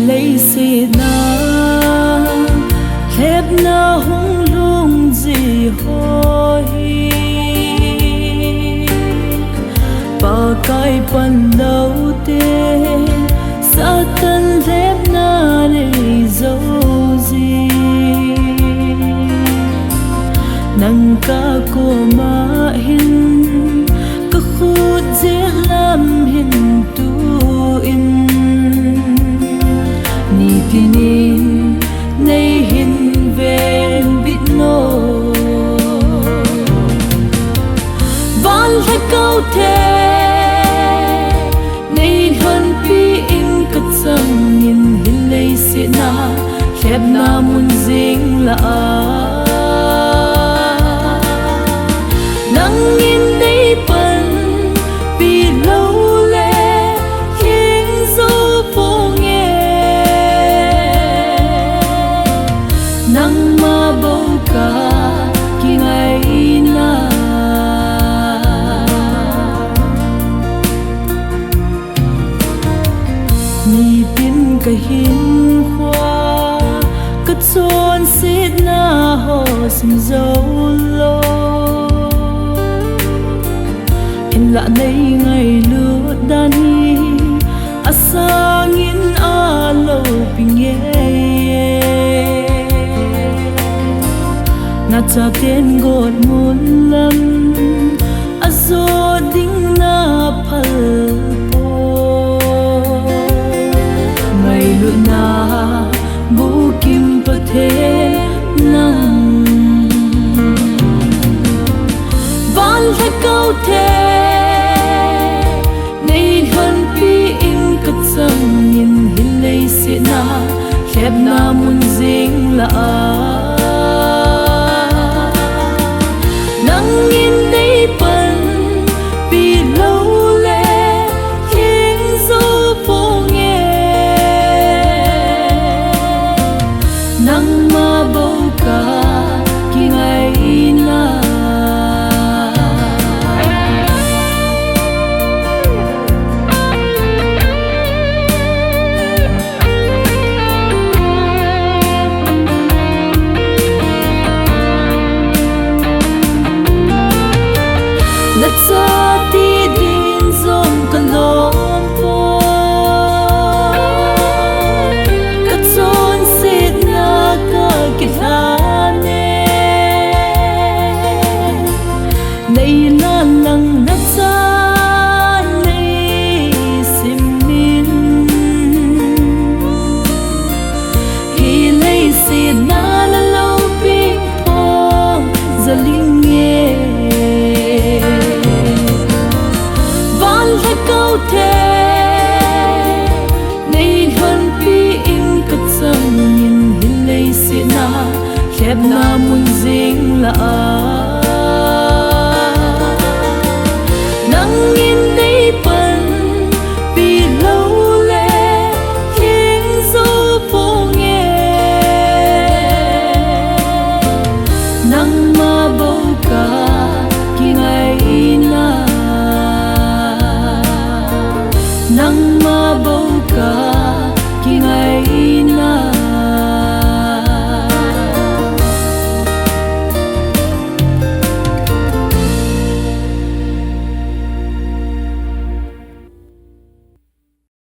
lấy xì na khép na hung lung gì hoi ba cái phần đầu tiên sa tân khép na để dấu gì nang ka ko ma hin ka khut je lam hin tu in ni tini nay hin ven bit no van la câu the nay hơn pi in ka sang in hin lay se na khép na mun jing la nang in đây phần vì lâu lệ khiến dấu phố nghe nang ma bầu cả khi ngày na ni pin cái hin hoa cất xôn xít na hồ sim dấu lo lạ nay ngày lúa đani asangin alo pinge na cha ten god mun lam azo ding na phal po ngày lúa na bu kim pa the nang van la câu the nhìn hin lay se na khép na mun jing la nang in đây phần vì lâu lệ khiến dấu phố nghe nang ma bầu cả khi ngày na sa ti din zom kalom po kat son sit na ka kilane nay na lang na sa nay simin hi lay sit na la lo ping pong zaling nghe câu the nay hơn pi in cất sang nhìn hin lay se na khép na mun jing la nang in đây phần vì lâu lệ khiến dấu phố nghe nang ma bầu cả khi ngày na nang ma bầu cả khi ngày